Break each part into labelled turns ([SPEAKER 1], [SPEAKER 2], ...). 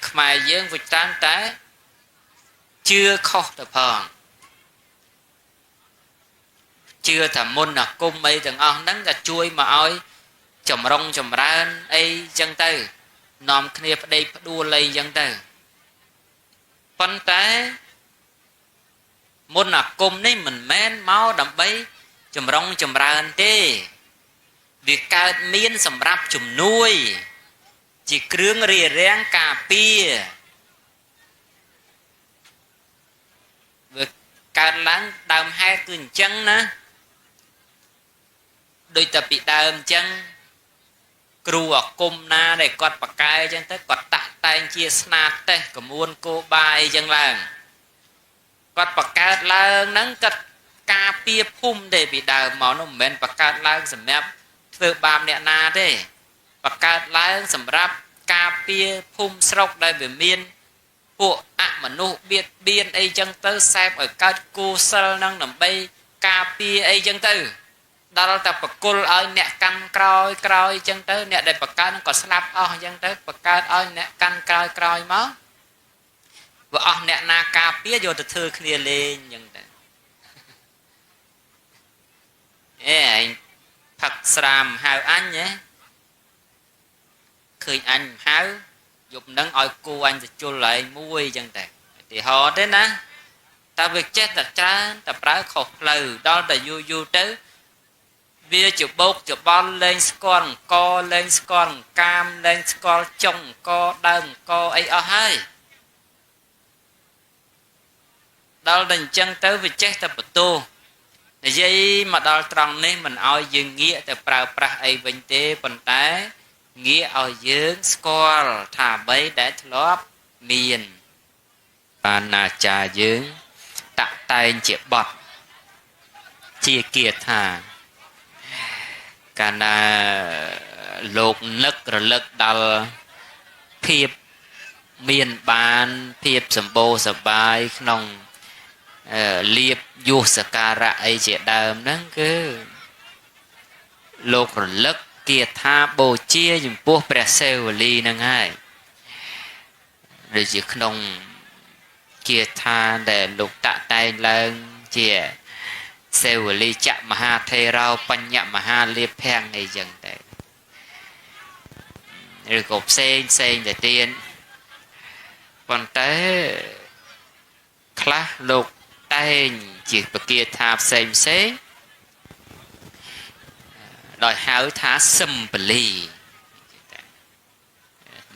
[SPEAKER 1] ខ្មែរយើងវិតានតែជឿខុសទៅផងជឿថាមុនអាគមអីទាំងអស់ហ្នឹងក៏ជួយមកឲ្យចម្រុងចម្រើនអីចឹងទៅនាំគ្នាប្តេកផ្ដួលអីចឹងទៅប៉ុន្តែមុនអាគមនេះមិនមែនមកដើម្បីចម្រុងចម្រើនទេវាកើតមានសម្រាប់ជំនួយជាគ្រឿងរារាំងការពារវាកើតឡើងដើមហេតុគឺអញ្ចឹងណាដូចតែពីដើមអញ្ចឹងគ្រូអាគមណាដែលគាត់បកកែអញ្ចឹងទៅគាត់តាក់តែងជាស្នាតេះកមួនគោបាយអញ្ចឹងឡើងគាត់បកកើតឡើងហ្នឹងគាត់ការពារភូមិទេពីដើមមកនោះមិនមែនបកកើតឡើងសម្រាប់ធ្វើបាបអ្នកណាទេបកកើតឡើងសម្រាប់ការពារភូមិស្រុកដែលវាមានពួកអមនុស្សបៀតបៀនអីចឹងទៅសែបឲ្យកើតគូសិលហ្នឹងដើម្បីការពារអីចឹងទៅដល់តែបកុលឲ្យអ្នកកាន់ក្រោយក្រោយចឹងទៅអ្នកដែលបកកើតហ្នឹងក៏ស្លាប់អស់ចឹងទៅបកកើតឲ្យអ្នកកាន់ក្រោយក្រោយមកវាអស់អ្នកណាការពារយកទៅធ្វើគ្នាលេងចឹងទៅឯងផឹកស្រាមហៅអញហ៎ឃើញអញហៅយប់នឹងឲ្យគូអញទៅជុលឯងមួយចឹងតែឧទាហរណ៍ទេណាតែវាចេះតែច្រើនតែប្រើខុសផ្លូវដល់តែយូរយូរទៅវាច្បោកច្បល់លែងស្គាល់អង្គលែងស្គាល់កាមលែងស្គាល់ចុងអង្គដើមអង្គអីអស់ហើយដល់តែអញ្ចឹងទៅវាចេះតែបន្ទោសនិយាយមកដល់ត្រង់នេះមិនឲ្យយើងងាកទៅប្រើប្រាស់អីវិញទេប៉ុន្តែងាកឲ្យយើងស្គាល់ថាអ្វីដែលធ្លាប់មានបានអាចារ្យយើងតាក់តែងជាបទជាគាថាកាលណាលោកនឹករលឹកដល់ភាពមានបានភាពសម្បូរសប្បាយក្នុងលៀបយុសការៈអីជាដើមហ្នឹងគឺលោករលឹកគាថាបូជាចំពោះព្រះសិវលីហ្នឹងហើយដូចជាក្នុងគាថាដែលលោកតាក់តែងឡើងជាសិវលីចមហាថេរោបញ្ញមហាលាភ័ងអីចឹងទៅឬក៏ផ្សេងទៅទៀតប៉ុន្តែខ្លះលោកតែងជាបគាថាផ្សេងដោយហៅថាសឹមពលី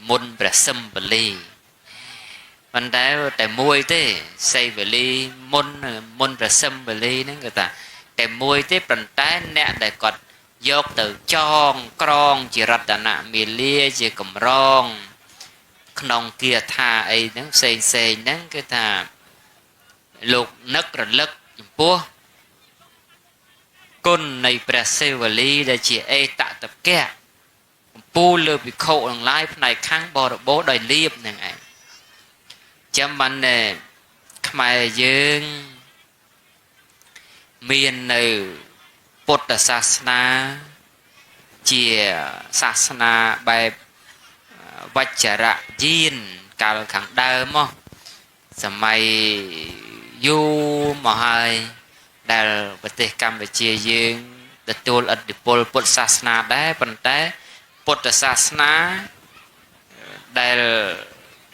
[SPEAKER 1] មុនព្រះសឹមពលីប៉ុន្តែតែមួយទេសិវលីមុនព្រះសឹមពលីហ្នឹងគឺថាតែមួយទេប៉ុន្តែអ្នកដែលគាត់យកទៅចងក្រងជារតនមាលាជាកម្រងក្នុងគាថាអីហ្នឹងផ្សេងហ្នឹងគឺថាលោកនឹករលឹកចំពោះគុណនៃព្រះសិវលីដែលជាអេតតកៈកំពូលលើភិក្ខុទាំងឡាយផ្នែកខាងបរិបូរដោយលៀបនឹងឯងចាំបានខ្មែរយើងមាននៅពុទ្ធសាសនាជាសាសនាបែបវច្ចរៈយានកាលខាងដើមមកសម័យយូរមកហើយដែលប្រទេសកម្ពុជាយើងទទួលឥទ្ធិពលពុទ្ធសាសនាដែរប៉ុន្តែពុទ្ធសាសនាដែល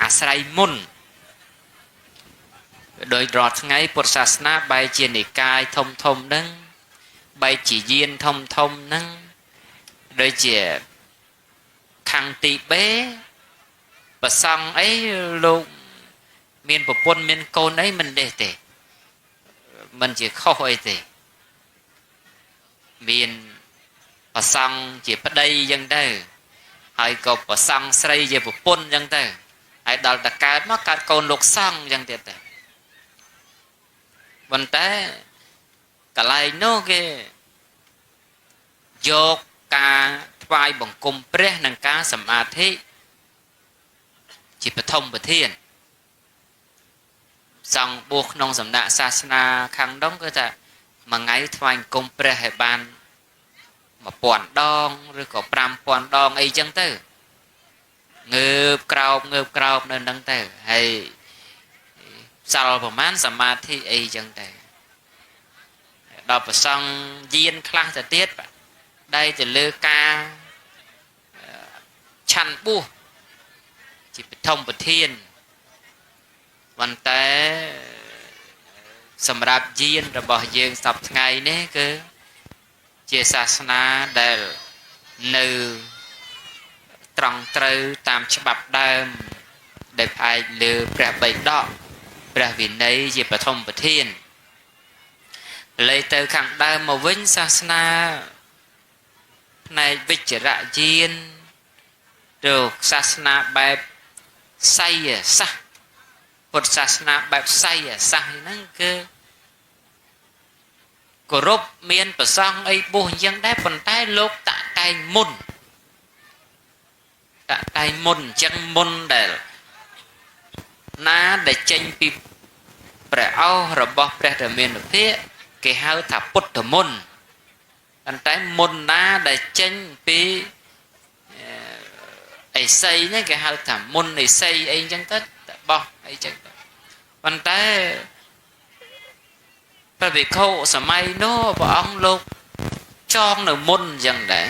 [SPEAKER 1] អាស្រ័យមុនដោយរាល់ថ្ងៃពុទ្ធសាសនាបែរជានិកាយធំហ្នឹងបែរជាយានធំហ្នឹងដូចជាខាងទីបេប្រសង់អីលោកមានប្រពន្ធមានកូនអីមិនទេមិនជាខុសអីទេមានប្រសង់ជាប្តីអញ្ចឹងទៅហើយក៏ប្រសង់ស្រីជាប្រពន្ធអញ្ចឹងទៅហើយដល់តែកើតមកកើតកូនលោកសង្ឃអញ្ចឹងទៀតទៅប៉ុន្តែកន្លែងនោះគេយកការថ្វាយបង្គំព្រះនិងការសមាធិជាបឋមប្រធានសង្ឃបួសក្នុងសំណាក់សាសនាខាងនោះគឺថាមួយថ្ងៃថ្វាយបង្គំព្រះឲ្យបាន1000ដងឬក៏5000ដងអីចឹងទៅ ងើបក្រោបនៅហ្នឹងទៅហើយសល់ប្រហែលសមាធិអីចឹងទៅដល់ប្រសង់យានខ្លះទៅទៀតដែលទៅលើការឆាន់បួសជាបឋមប្រធានប៉ុន្តែសម្រាប់យានរបស់យើងសប្តាហ៍ថ្ងៃនេះគឺជាសាសនាដែលនៅត្រង់ត្រូវតាមច្បាប់ដើមដែលផ្អែកលើព្រះបិដកព្រះវិន័យជាបឋមប្រធានលើទៅខាងដើមមកវិញសាសនាផ្នែកវិជ្ជរយានទៅសាសនាបែបសីយសាស្ត្រពុទ្ធសាសនាបែបសីយសាស្ត្រហ្នឹងគឺគោរពមានប្រសង់អីបួសអញ្ចឹងដែរប៉ុន្តែលោកតាក់តែងមុនអញ្ចឹងមុនដែលណាដែលចេញពីព្រះឱស្ថរបស់ព្រះធម្មានុភាពគេហៅថាពុទ្ធមុនប៉ុន្តែមុនណាដែលចេញពីអេសីហ្នឹងគេហៅថាមុនអេសីអីអញ្ចឹងទៅបោះអីចឹងប៉ុន្តែព្រះវិខុសម័យនោះព្រះអង្គលោកចងនៅមុនអញ្ចឹងដែរ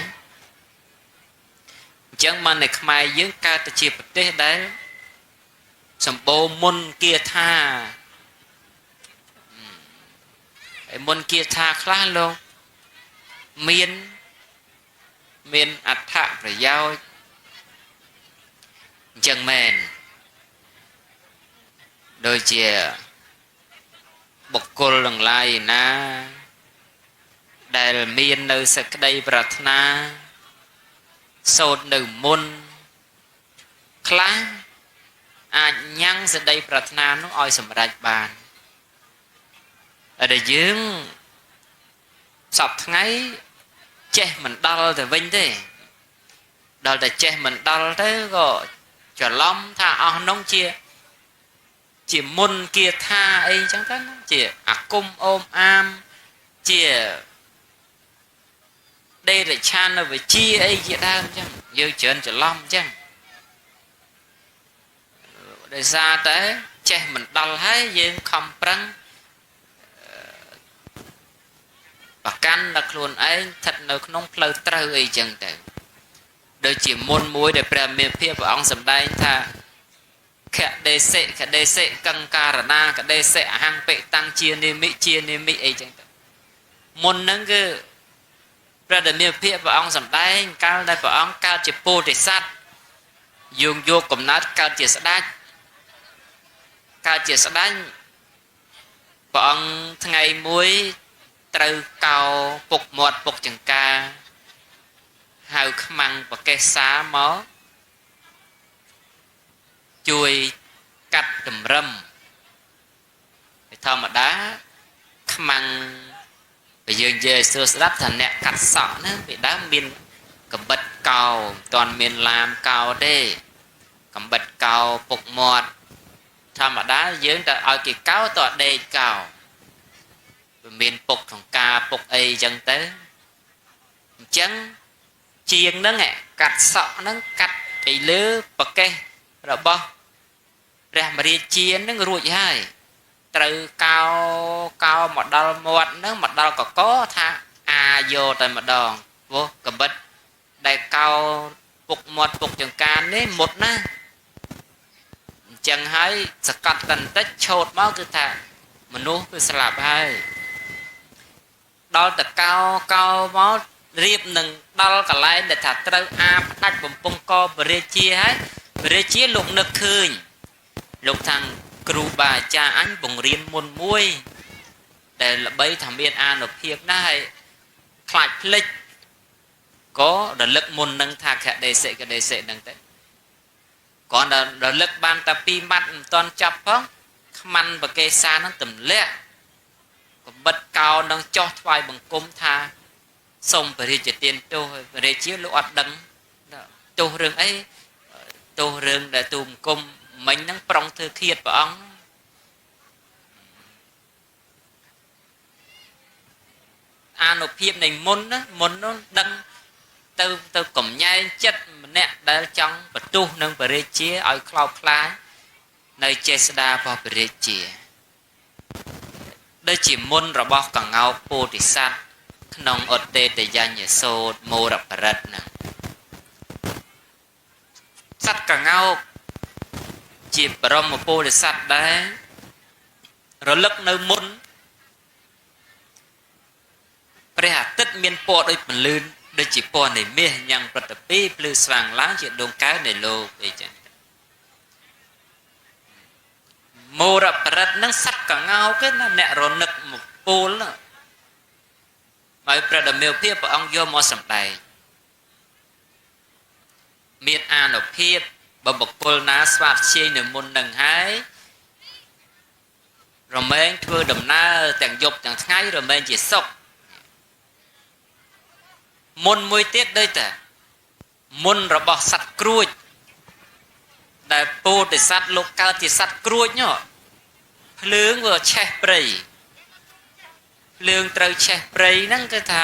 [SPEAKER 1] អញ្ចឹងមកនៅខ្មែរយើងកើតទៅជាប្រទេសដែលសម្បូរមុនគាថាហើយមុនគាថាខ្លះលោកមានអត្ថប្រយោជន៍អញ្ចឹងមែនដូចជាបុគ្គលទាំងឡាយណាដែលមាននៅសេចក្តីប្រាថ្នាសូត្រនៅមុនខ្លះអាចញ៉ាំងសេចក្តីប្រាថ្នានោះឲ្យសម្រេចបានតែយើងសពថ្ងៃចេះមិនដល់ទៅវិញទេដល់តែចេះមិនដល់ទៅក៏ច្រឡំថាអស់នោះជាមុនគាថាអីចឹងទៅជាអាគមអូមអាមជាដេរឆានវិជាអីជាដើមចឹងយើងច្រើនច្រឡំចឹងដោយសារតែចេះមិនដល់ហើយយើងខំប្រឹងប្រកាន់ដល់ខ្លួនឯងស្ថិតនៅក្នុងផ្លូវត្រូវអីចឹងទៅដូចជាមុនមួយដែលព្រះមេភិព្រះអង្គសម្ដែងថាខដេសិកង្ការណាកដេសិអហង្បិតាំងជានិមិអីចឹងទៅមុនហ្នឹងគឺព្រះមេភិព្រះអង្គសម្ដែងកាលដែលព្រះអង្គកើតជាពោធិសត្វយកកំណត់កើតជាស្ដេចព្រះអង្គថ្ងៃមួយត្រូវកោពុកមាត់ពុកចង្ការហៅខ្មាំងប្រកេសសាមកជួយកាត់តម្រឹមធម្មតាខ្មាំងបើយើងនិយាយស្រួលស្ដាប់ថាអ្នកកាត់សក់ហ្នឹងពីដើមមានកំបិតកោមិនទាន់មានឡាមកោទេកំបិតកោពុកមាត់ធម្មតាយើងទៅឲ្យគេកោតដេកកោវាមានពុកក្នុងការពុកអីចឹងទៅអញ្ចឹងជាងហ្នឹងកាត់សក់ហ្នឹងកាត់ពីលើប្រកេសរបស់ព្រះមរាជាហ្នឹងរួចហើយត្រូវកោមកដល់មាត់ហ្នឹងមកដល់កកថាអាយកតែម្ដងព្រោះកបិតដែលកោពុកមាត់ពុកចង្ការនេះមុតណាអញ្ចឹងហើយសកាត់បន្តិចឆោតមកគឺថាមនុស្សគឺស្លាប់ហើយដល់តកោមករៀបនឹងដល់កន្លែងដែលថាត្រូវអាផ្ដាច់បំពង់កបរិជាហើយបរិជាលោកនឹកឃើញលោកថាគ្រូបាអាចារ្យអញបង្រៀនមុនមួយដែលល្បីថាមានអានុភាពណាស់ហើយខ្លាចភ្លេចក៏រលឹកមុននឹងថាខដេសិហ្នឹងទៅគ្រាន់តែរលឹកបានតែ2ម៉ាត់មិនទាន់ចាប់ផងខ្មាន់ប្រកេសានឹងទម្លាក់កំបិតកោនឹងចោះថ្វាយបង្គំថាសូមព្រះរាជទានទោសព្រះរាជាលោកអត់ដឹងទោសរឿងអីទោសរឿងដែលទូបង្គំមិញហ្នឹងប្រុងធ្វើឃាតព្រះអង្គអានុភាពនៃមុននោះដឹង ទៅកំញែងចិត្តម្នាក់ដែលចង់បន្ទុះនឹងបរិជាឲ្យខ្លោចខ្លាចនៅចេស្តារបស់បរិជាដូចជាមុនរបស់កង្កោកពោធិសត្វក្នុងឧត្តេតយញ្ញសូត្រមោរបរិទ្ធហ្នឹងសត្វកង្កោកជាបរមពោធិសត្វដែររលឹកនៅមុនព្រះអាទិត្យមានពណ៌ដូចពន្លឺដូចជាពណ៌នៃមាសញ៉ាំងប្រតិពីភ្លឺស្វាងឡើងជាដួងកែវនៃលោកអីចឹងមោរបរិទ្ធនឹងសត្វកង្កោកណាអ្នករនឹកមកពូលហើយព្រះដមេភាពព្រះអង្គយកមកសម្ដែងមានអានុភាពបើបុគ្គលណាស្វាធ្យាយនៅមុននឹងហើយរមែងធ្វើដំណើរទាំងយប់ទាំងថ្ងៃរមែងជាសុខមុនមួយទៀតដូចតែមុនរបស់សត្វគ្រួចដែលពោធិសត្វលោកកើតជាសត្វគ្រួចញភ្លើងវាឆេះព្រៃភ្លើងត្រូវឆេះព្រៃហ្នឹងគឺថា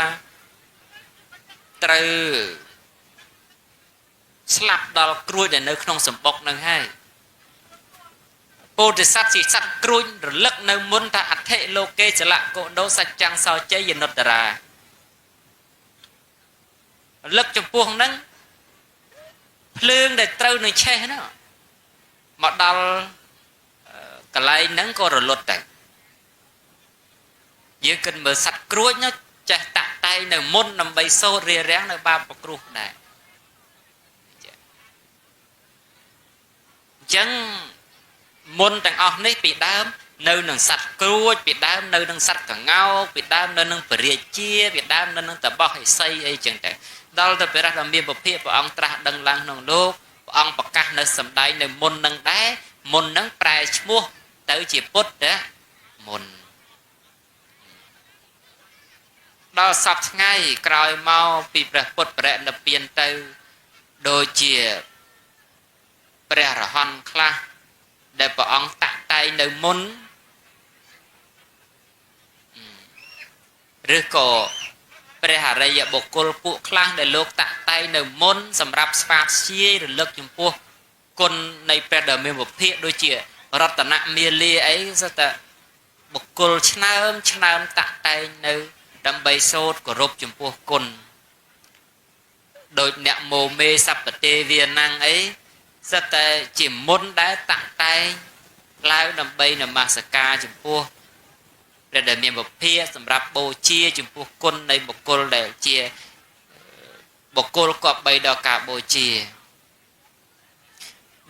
[SPEAKER 1] ត្រូវស្លាប់ដល់គ្រួចដែលនៅក្នុងសម្បុកនឹងហើយពោធិសត្វជាសត្វគ្រួចរលឹកនៅមុនថាអធិលោកេចលៈកោដោសច្ចੰសោជ័យនុត្តរារលឹកចំពោះហ្នឹងភ្លើងដែលត្រូវនឹងឆេះហ្នឹងមកដល់កន្លែងហ្នឹងក៏រលត់ដែរយើងគិតមើលសត្វគ្រួចនោះចេះតាក់តែងនៅមុនដើម្បីសូត្ររារាំងនៅបាបប្រគ្រោះដែរអញ្ចឹងមុនទាំងអស់នេះពីដើមនៅនឹងសត្វគ្រួចពីដើមនៅនឹងសត្វកង្កោកពីដើមនៅនឹងពរាជាពីដើមនៅនឹងតបោះឥសីអីចឹងទៅដល់ទៅព្រះដ៏មានពភៈព្រះអង្គត្រាស់ដឹងឡើងក្នុងលោកព្រះអង្គប្រកាសនៅសម្ដែងនៅមុននឹងដែរមុននឹងប្រែឈ្មោះទៅជាពុទ្ធមុនដល់សពថ្ងៃក្រោយមកពីព្រះពុទ្ធបរិនិព្វានទៅដូចជាព្រះរហន្តខ្លះដែលព្រះអង្គតាក់តែងនៅមុនឬក៏ព្រះអរិយបុគ្គលពួកខ្លះដែលលោកតាក់តែងនៅមុនសម្រាប់ស្វាធ្យាយរលឹកចំពោះគុណនៃព្រះដ៏មានពភៈដូចជារតនមាលាអីសតបុគ្គលឆ្នើមតាក់តែងនៅដើម្បីសូត្រគោរពចំពោះគុណដូចអ្នកមោមេសព្ពទេវានាំងអីសិតតែជាមុនដែលតាក់តែងឡើងដើម្បីនមស្ការចំពោះព្រះដែលមានពភៈសម្រាប់បូជាចំពោះគុណនៃបុគ្គលដែលជាបុគ្គលគប្បីដល់ការបូជា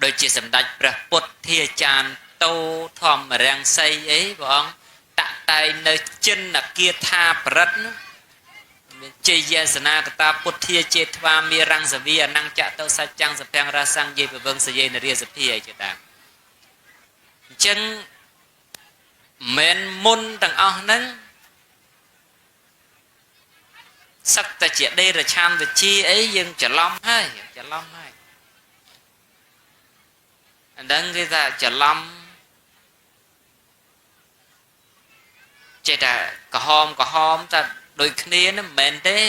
[SPEAKER 1] ដូចជាសម្ដេចព្រះពុទ្ធាចារ្យតោធម្មរាំងសីអីព្រះអង្គតាក់តែងនៅចិនគាថាបរិទ្ធមានជ័យយាសនាកតាពុទ្ធាចេថ្វាមេរង្សវីអនញ្ចតោសច្ចੰសភាំងរាសੰយេពវង្សយេនរាសភាអីជាដើមអញ្ចឹងមិនមុនទាំងអស់ហ្នឹងសឹកតែជាដេរឆានវិជាអីយើងច្រឡំហើយអាហ្នឹងគេថាច្រឡំចេះតែក្រហមតែដូចគ្នាហ្នឹងមិនមែនទេ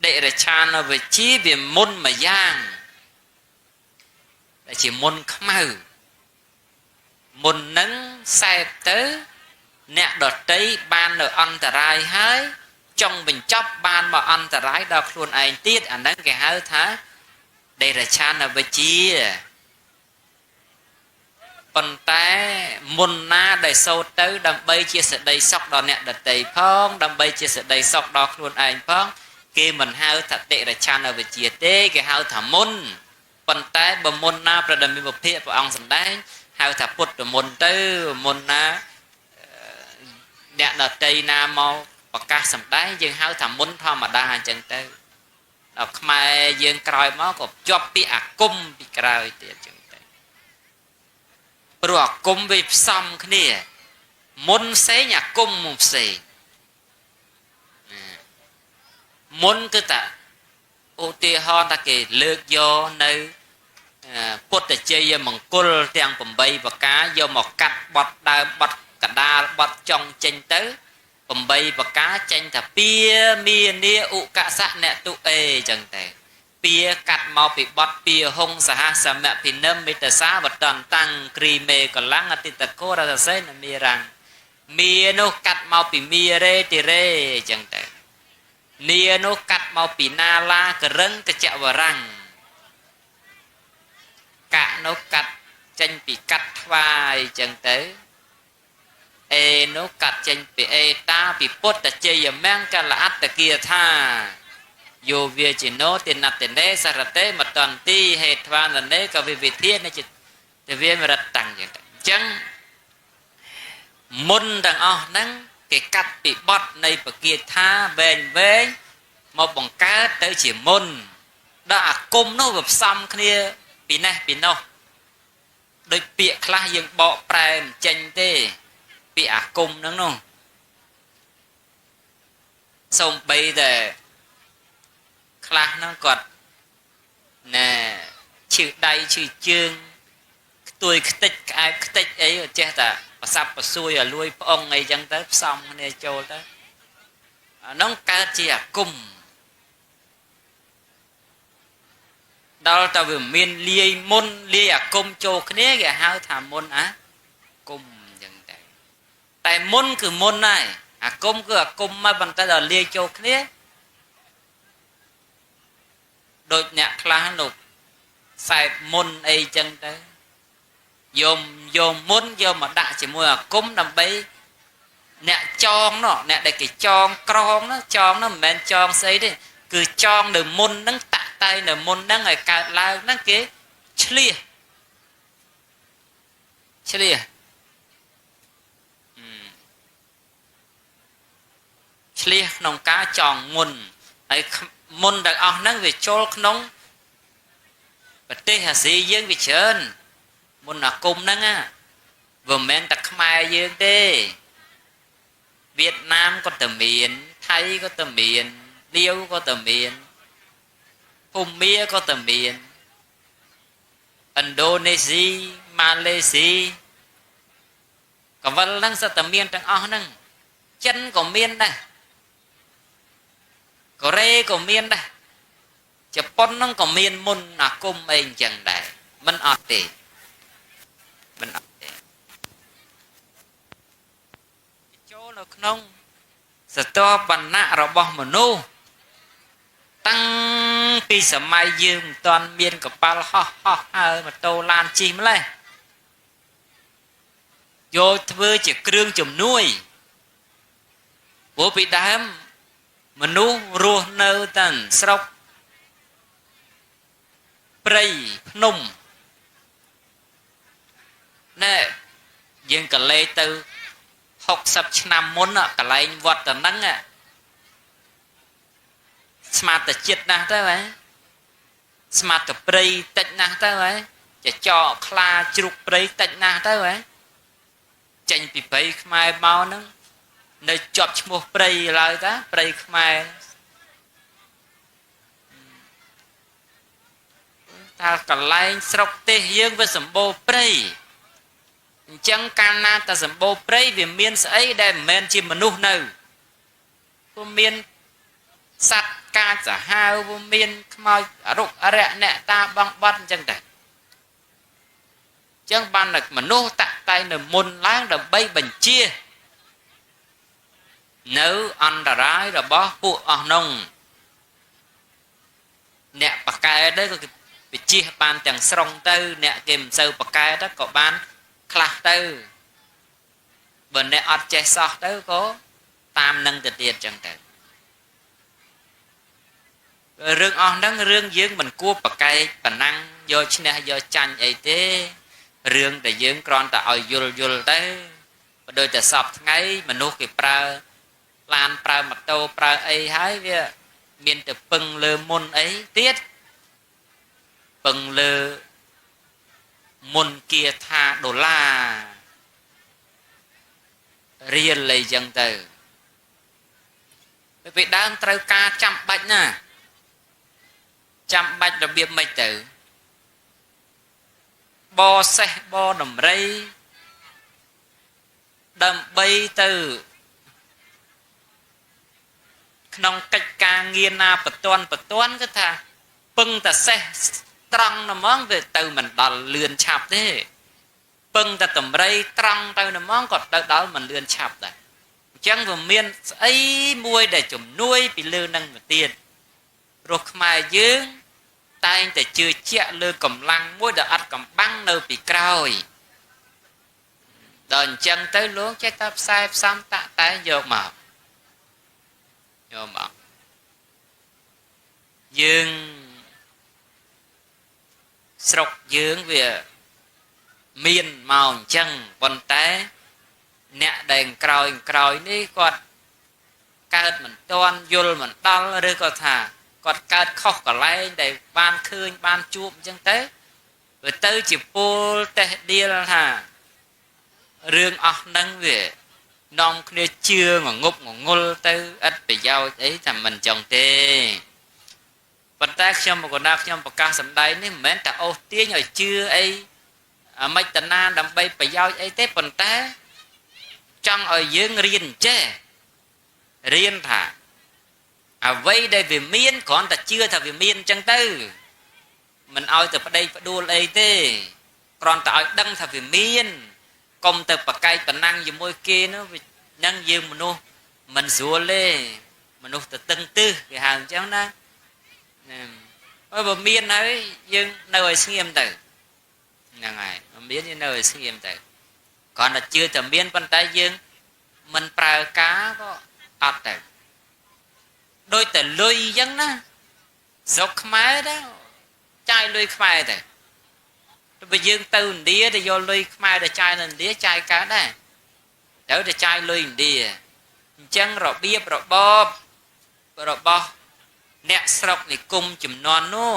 [SPEAKER 1] ដេរឆានវិជាវាមុនមួយយ៉ាងតែជាមុនខ្មៅមុននឹងសែបទៅអ្នកដតីបាននៅអន្តរាយហើយចង់បញ្ចប់បានមកអន្តរាយដល់ខ្លួនឯងទៀតអាហ្នឹងគេហៅថាដេរឆានវិជាប៉ុន្តែមុនណាដែលសូត្រទៅដើម្បីជាសេចក្តីសុខដល់អ្នកដតីផងដើម្បីជាសេចក្តីសុខដល់ខ្លួនឯងផងគេមិនហៅថាតិរឆានវិជាទេគេហៅថាមុនប៉ុន្តែបើមុនណាព្រះដ៏មានពភៈព្រះអង្គសម្ដែងហៅថាពុទ្ធមុនទៅមុនណាអ្នកដតីណាមកប្រកាសសម្ដែងយើងហៅថាមុនធម្មតាអញ្ចឹងទៅដល់ខ្មែរយើងក្រោយមកក៏ជាប់ពីអាគមពីក្រោយទៀតអញ្ចឹងទៅព្រោះអាគមវាផ្សំគ្នាមុនផ្សេងអាគមផ្សេងមុនគឺថាឧទាហរណ៍ថាគេលើកយកនៅពុទ្ធជ័យមង្គលទាំង8ប្រការយកមកកាត់បត់ដើមបត់កដាលបត់ចុងចេញទៅ បំបីបកាចេញថាពៀមាននីឧកសៈអ្នកទុអេចឹងតែពៀកាត់មកពីបត់ពៀហុងសហសមៈភិនិមមិតសាវតន្តាំងគ្រីមេកលាំងអតិតកោរសសេនមីរាំងមីនោះកាត់មកពីមីរេទីរេចឹងតែនីនោះកាត់មកពីណាឡាករឹងកចវរាំងកៈនោះកាត់ចេញពីកាត់ថ្វាយចឹងទៅអេនោះកាត់ចេញពីអេតាពីពុទ្ធជ័យមង្គលអត្តគាថាយោវាចិណោទិណតេនេសារតេមតន្ទីហេថ្វាននេកវិវិធានចិត្តទវាមរតតាំងចឹងទៅអញ្ចឹងមុនទាំងអស់ហ្នឹងគេកាត់ពីបត់នៃបគាថាវែងវែងមកបង្កើតទៅជាមុនដល់អាគមនោះវាផ្សំគ្នាពីនេះពីនោះដូចពាក្យខ្លះយើងបកប្រែមិនចេញទេពាក្យអាគមហ្នឹងនោះសូម្បីតែខ្លះហ្នឹងគាត់ណែឈឺដៃឈឺជើងខ្ទួយខ្ទេចក្អែបខ្ទេចអីចេះតែប្រសាប់ប្រសួយឲ្យលួយផ្អុងអីចឹងទៅផ្សំគ្នាចូលទៅអានោះកើតជាអាគមដល់តែវាមានលាយមុនលាយអាគមចូលគ្នាគេហៅថាមុនអាគមចឹងតែមុនគឺមុនហើយអាគមគឺអាគមមកបន្តែដល់លាយចូលគ្នាដូចអ្នកខ្លះនោះខ្សែមុនអីចឹងទៅយកមុនយកមកដាក់ជាមួយអាគមដើម្បីអ្នកចងនោះអ្នកដែលគេចងក្រងនោះចងនោះមិនមែនចងស្អីទេគឺចងនៅមុនហ្នឹងតាក់តែនៅមុនហ្នឹងឲ្យកើតឡើងហ្នឹងគេឆ្លៀសក្នុងការចងមុនហើយមុនទាំងអស់ហ្នឹងវាចូលក្នុងប្រទេសអាស៊ីយើងវាច្រើនមុនអាគមហ្នឹងវាមិនមែនតែខ្មែរយើងទេវៀតណាមក៏តែមានថៃក៏តែមានលាវក៏តែមានភូមាក៏តែមានឥណ្ឌូនេស៊ីម៉ាឡេស៊ីកវលហ្នឹងសត្វតែមានទាំងអស់ហ្នឹងចិនក៏មានដែរកូរ៉េក៏មានដែរជប៉ុនហ្នឹងក៏មានមុនអាគមអីអញ្ចឹងដែរមិនអត់ទេចូលនៅក្នុងសតបបណ្ណៈរបស់មនុស្សតាំងពីសម័យយើងមិនទាន់មានកប៉ាល់ហោះហើរម៉ូតូឡានជិះម្លេះយកធ្វើជាគ្រឿងជំនួយព្រោះពីដើមមនុស្សរស់នៅតែស្រុកព្រៃភ្នំណែយើងក៏លេទៅ60ឆ្នាំមុនកន្លែងវត្តទៅហ្នឹងស្មាតតែចិត្តណាស់ទៅហ៎ស្មាតតែព្រៃតិចណាស់ទៅហ៎ចចកខ្លាជ្រូកព្រៃតិចណាស់ទៅហ៎ចេញពីព្រៃខ្មែរមកហ្នឹងនៅជាប់ឈ្មោះព្រៃឡើយតាព្រៃខ្មែរតែកន្លែងស្រុកទេសយើងវាសម្បូរព្រៃអញ្ចឹងកាលណាតែសម្បូរព្រៃវាមានស្អីដែលមិនមែនជាមនុស្សនៅព្រោះមានសត្វកាចសាហាវព្រោះមានខ្មោចរុកអរិយអ្នកតាបងបត់អញ្ចឹងតែអញ្ចឹងបានតែមនុស្សតាក់តែងនៅមុនឡើងដើម្បីបញ្ជានៅអន្តរាយរបស់ពួកអស់នោះអ្នកបកកែទៅក៏វិជាបានទាំងស្រុងទៅអ្នកគេមិនសូវបកកែទៅក៏បានខ្លះទៅបើអ្នកអត់ចេះសោះទៅក៏តាមនឹងទៅទៀតចឹងទៅរឿងអស់ហ្នឹងរឿងយើងមិនគួរបកកែប៉ុណ្ណឹងយកឈ្នះយកចាញ់អីទេរឿងដែលយើងគ្រាន់តែឲ្យយល់ទៅបើដូចតែសពថ្ងៃមនុស្សគេប្រើឡានប្រើម៉ូតូប្រើអីហើយវាមានតែពឹងលើមុនអីទៀតពឹងលើមុនគាថាដុល្លាររៀលអីចឹងទៅពីដើមត្រូវការចាំបាច់ណាចាំបាច់របៀបម៉េចទៅបសេះបដំរីដើម្បីទៅ ក្នុងកិច្ចការងារណាបន្ទាន់គឺថាពឹងតែសេះត្រង់ណាហ្មងវាទៅមិនដល់លឿនឆាប់ទេពឹងតែតម្រៃត្រង់ទៅណាហ្មងក៏ទៅដល់មិនលឿនឆាប់ដែរអញ្ចឹងវាមានស្អីមួយដែលជំនួយពីលើនឹងទៅទៀតព្រោះខ្មែរយើងតែងតែជឿជាក់លើកម្លាំងមួយដែលអត់កំបាំងនៅពីក្រោយដល់អញ្ចឹងទៅលោកចេះតែផ្សាយផ្សំតាក់តែយកមកយើងស្រុកយើងវាមានមកអញ្ចឹងប៉ុន្តែអ្នកដែលក្រោយនេះគាត់កើតមិនទាន់យល់មិនដល់ឬក៏ថាគាត់កើតខុសកន្លែងដែលបានឃើញបានជួបអញ្ចឹងទៅវាទៅជាពលតេះដៀលថារឿងអស់ហ្នឹងវានាំគ្នាជឿងងប់ងងល់ទៅឥតប្រយោជន៍អីថាមិនចង់ទេប៉ុន្តែខ្ញុំប្រកាសសម្ដែងនេះមិនមែនតែអូសទាញឲ្យជឿអីមិនតាណាដើម្បីប្រយោជន៍អីទេប៉ុន្តែចង់ឲ្យយើងរៀនចេះរៀនថាអ្វីដែលវាមានគ្រាន់តែជឿថាវាមានអញ្ចឹងទៅមិនឲ្យទៅប្តេជ្ញាផ្ដួលអីទេគ្រាន់តែឲ្យដឹងថាវាមានកុំទៅប្រកែកប្រណាំងជាមួយគេនោះហ្នឹងយើងមនុស្សមិនស្រួលទេមនុស្សទៅតឹងទឹះគេហៅអញ្ចឹងណាបើមានហើយយើងនៅឲ្យស្ងៀមទៅហ្នឹងហើយមានយើងនៅឲ្យស្ងៀមទៅគ្រាន់តែជឿតែមានប៉ុន្តែយើងមិនប្រើការក៏អត់ទៅដូចតែលុយអញ្ចឹងណាស្រុកខ្មែរដែរចាយលុយខ្មែរទៅបើយើងទៅឥណ្ឌាទៅយកលុយខ្មែរទៅចាយនៅឥណ្ឌាចាយកើតដែរត្រូវតែចាយលុយឥណ្ឌាអញ្ចឹងរបៀបរបបរបស់អ្នកស្រុកនិគមចំនួននោះ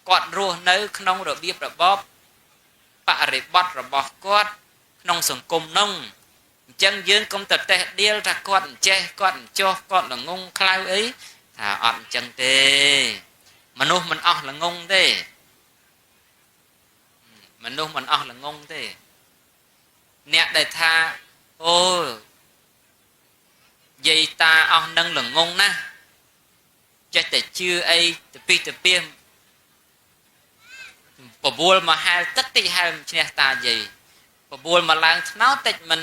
[SPEAKER 1] គាត់រស់នៅក្នុងរបៀបរបបបរិបត្តិរបស់គាត់ក្នុងសង្គមនោះអញ្ចឹងយើងកុំទៅតេះដៀលថាគាត់អញ្ចេះគាត់អញ្ចោះគាត់ល្ងងខ្លៅអីថាអត់អញ្ចឹងទេមនុស្សមិនអស់ល្ងងទេមនុស្សមិនអស់ល្ងងទេអ្នកដែលថាអូយាយតាអស់នឹងល្ងងណាស់ចេះតែជឿអីទៅពីទៅពីបបួលមកហែលទឹកតិចហែលឈ្នះតាយាយបបួលមកឡើងថ្នោតតិចមិន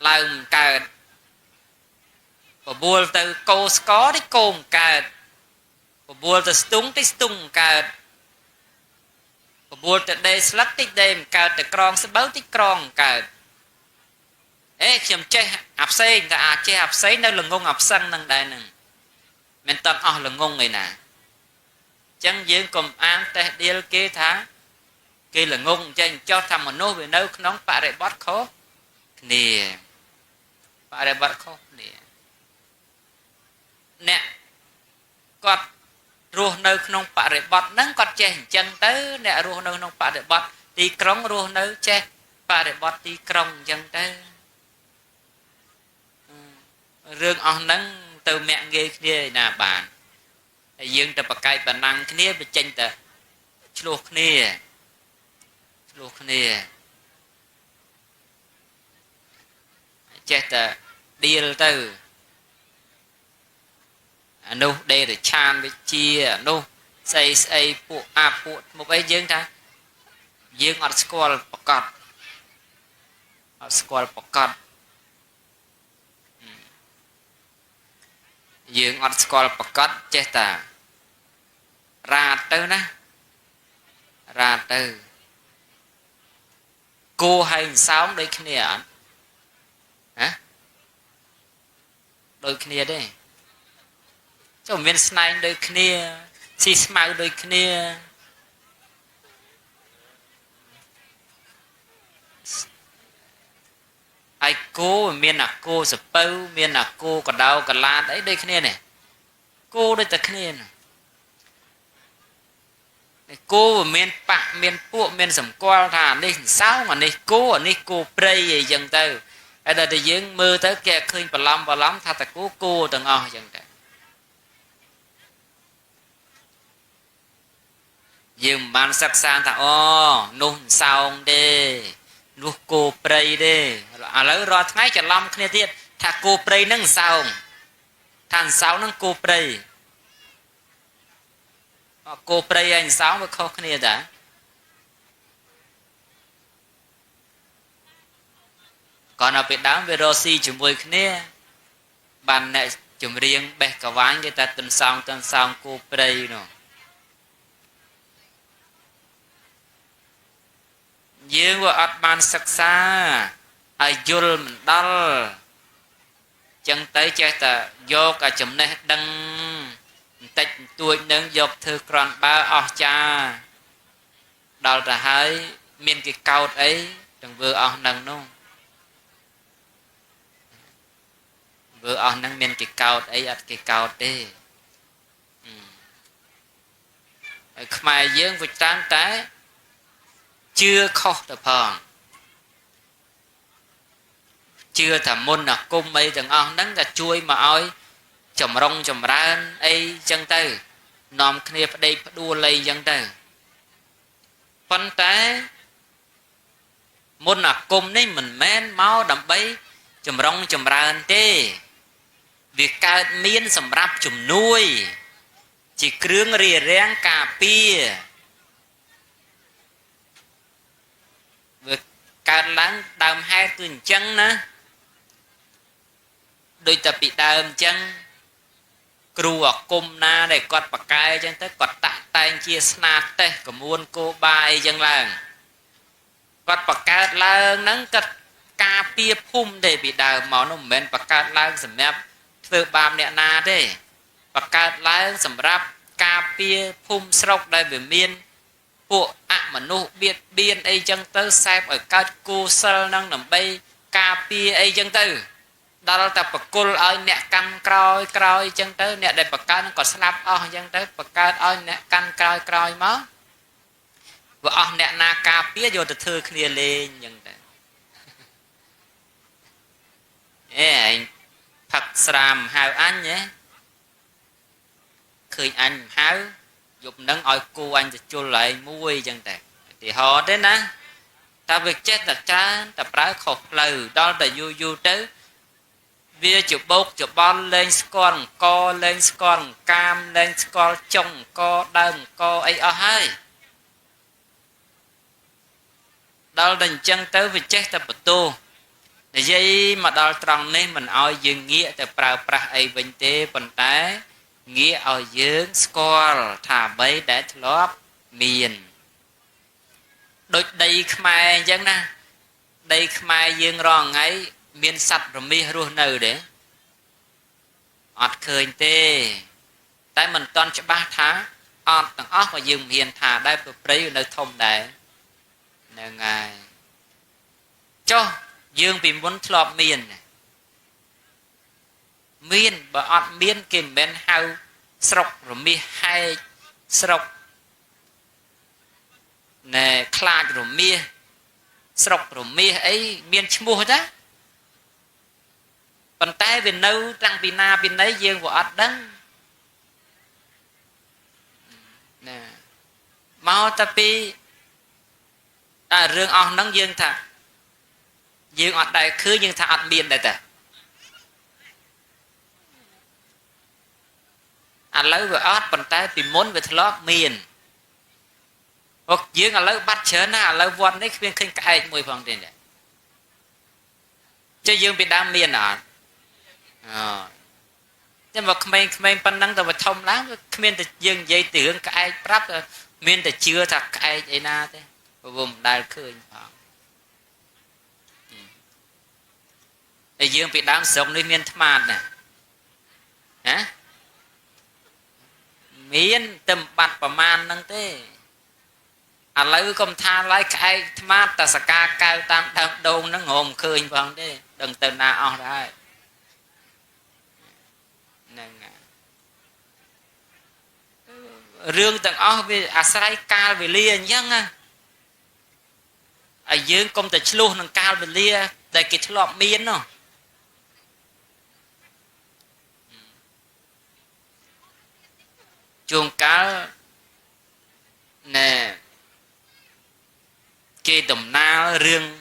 [SPEAKER 1] ឡើងកើតបបួលទៅកោស្កតិចកោមកើតបបួលទៅស្ទុងតិចស្ទុងកើតបបួលទៅដេស្លឹកតិចដេមិនកើតទៅក្រងស្បូវតិចក្រងកើតអេខ្ញុំចេះអាផ្សេងតែអាចចេះអាផ្សេងនៅល្ងងអាផ្សឹងនឹងដែរនឹងមិនតន់អស់ល្ងងឯណាអញ្ចឹងយើងកុំអានតេះដៀលគេថាគេល្ងងអញ្ចឹងចោះថាមនុស្សវានៅក្នុងបរិបត្តិខុសគ្នាបរិបត្តិខុសគ្នាអ្នកគាត់រស់នៅក្នុងបរិបត្តិហ្នឹងគាត់ចេះអញ្ចឹងទៅអ្នករស់នៅក្នុងបរិបត្តិទីក្រុងរស់នៅចេះបរិបត្តិទីក្រុងអញ្ចឹងទៅរឿងអស់ហ្នឹងទៅមាក់ងាយគ្នាឯណាបានហើយយើងទៅប្រកែកប្រណាំងគ្នាវាចេញតែឆ្លោះគ្នាចេះតែដៀលទៅអានោះដេរឆានវិជាអានោះស្អីពួកអាពួកមុខអីយើងថាយើងអត់ស្គាល់ប្រកបយើងអត់ស្គាល់ប្រកបចេះតែរាតទៅណារាតទៅគោហើយសោមដូចគ្នាអត់ហ៎ដូចគ្នាទេចុះមានស្នែងដូចគ្នាស៊ីស្មៅដូចគ្នាហើយគោមានអាគោសពៅមានអាគោកដោកឡាតអីដូចគ្នានេះគោដូចតែគ្នាគោមានប៉ាក់មានពួកមានសម្គាល់ថានេះសោងអានេះគោអានេះគោព្រៃអីចឹងទៅហើយដល់តែយើងមើលទៅគេឃើញបន្លំថាតែគោទាំងអស់ចឹងទៅយើងមិនបានសិក្សាថាអូនោះសោងទេនោះគោព្រៃទេឥឡូវរាល់ថ្ងៃច្រឡំគ្នាទៀត ថាគោព្រៃនឹងសោងថាសោងនឹងគោព្រៃគោព្រៃហើយសោងវាខុសគ្នាតាcòn ở bên đám về Rossi chúng môi kia bàn này chúng riêng bè cả ván người ta tuần xong cô play nó dương và ắt ban sắc xa ai dul mình đal chân tới che ta vô cả chấm này đăng tịch tuổi nâng dọc thư còn ba ở cha đào ra hai miền cái cao ấy đừng vừa ở nâng luôn vừa ở nâng miền cái cao ấy ở cái cao đấy Khmer dương với trang trái chưa khó được phòng chưa thầm môn là cung mấy thằng ông nắng là chui mà ơi chồng rong chồng ra ấy chân tư nòm kia phải đây phải đua lây chân tư phân tế môn là cung đấy mình men máu đậm bấy chồng rong chồng ra tê việc cao miên sầm rạp chùm nuôi chỉ krương rìa ráng cà pia việc cao lắng đầm hai tuần chân nữa đôi tập bị đầm chân cừu ở cung na để quạt bạc cay chân tới quạt tạ tay chia snap tới có muôn cô bài chân làng quạt bạc cay làng nắng cắt cà pia phum để bị đầm máu nó men bạc cay làng sầm mép vừa bám nẹt na đấy bạc cay làng sầm ráp cà pia phum sọc đây về miên bộ mà nô biệt biên ấy chân tới xem ở các cô sơ năng nằm bay cà pia ấy chân tới đó tập bậc cô ơi nè căn còi chân tới nè để bậc cao nó còn slap chân tới bậc cao ơi nè căn còi má và nè na cà pia vô từ thư kia lên chân tới anh Phật sàm hào anh nhé khơi anh háo dục nâng oi cô anh cho lại muôi chân tệ thì họ thế nè ta việc chết là cha ta phải khóc lời đó là du tới bia chụp bốc chụp bon lên con co lên con cam lên con trông co đơm co ấy ở hai đó là chân tới việc chết ta bật tu để dây mà đó tròn nên mình oi dừng nghĩa ta pra ấy bình tê bình té nghĩa ở dưỡng score thả bấy để lóp miền đôi đây Khmer chẳng nè đây Khmer dương rong ấy miền sạch rồi mi ruột nở để ọt khơi tê tại mình toàn cho 3 tháng ọt tầng óc và dương hiền thả đây bự prey nơi thông đại nè ngài cho dương bị muốn lọp miền miên bà ọt miên kìm bên hao sọc rồi mi hai sọc nè khla rồi mi sọc rồi mi ấy miên mua đó bàn tay về nâu trăng bị na bên đấy dương của ọt đắng nè mau tapi rương ọt nắng dương thật dương ọt đại khứ nhưng thật ọt miên đại ta lấy về ót bàn tay thì muốn về lót miền hoặc dương lấy bắt chớn lấy von đấy khuyên khinh cái mùi phòng tiền này cho dương bị đam miền nhưng mà không pan năng tao mà thông lắm miền từ dương dây tưởng cái prap miền từ chưa thật cái ấy na thế vùng đại khơi phòng dương bị đam sống đi miền tham nè hả miên tầm bátประมาณ năng thế lấy công tha lấy cái mát ta saka cao tam tam đôn nó ngồm khơi vâng thế đừng từ na ở đây rương tầng ở về asai cao về lia nhăng ở dưới công ty luôn nâng cao về lia để kịp lọp miên nó chuông cá nè kê tầm na rương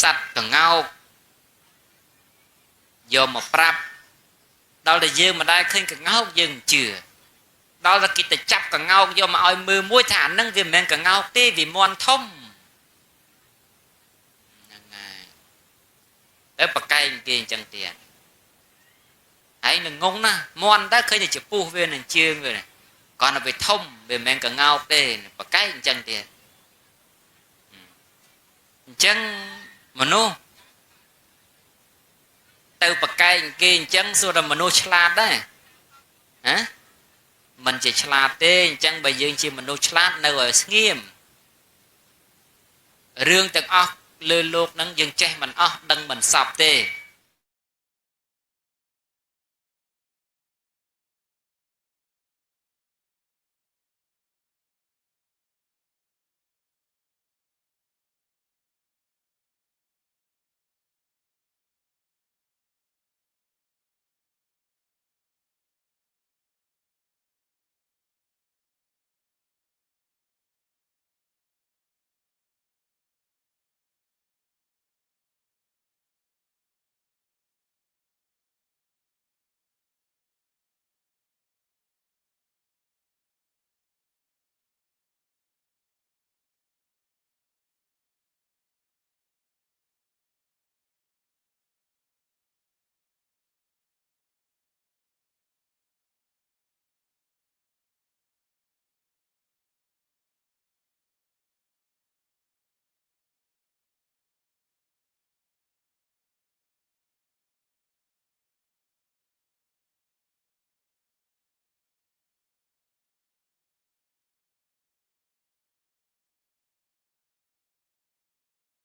[SPEAKER 1] សត្វកងោកយកមកប្រាប់ដល់តែយើងមិនដែលឃើញកងោកយើងជឿដល់តែគេទៅចាប់កងោកយកមកឲ្យមើលមួយថាអានឹងវាមិនមែនកងោកទេវាមាន់ធំហ្នឹងហើយតែបកែងគេអញ្ចឹងទៀតហើយនឹងងងណាមាន់តែឃើញតែចំពោះវានឹងជើងវាគាត់ទៅវាធំវាមិនមែនកងោកទេបកែងអញ្ចឹងទៀតអញ្ចឹងមនុស្សទៅបកែងគេអញ្ចឹងសួរថាមនុស្សឆ្លាតដែរហ៎មិនជាឆ្លាតទេអញ្ចឹងបើយើងជាមនុស្សឆ្លាតនៅឲ្យស្ងៀមរឿងទាំងអស់លើโลกហ្នឹងយើងចេះមិនអស់ដឹងមិនសពទេ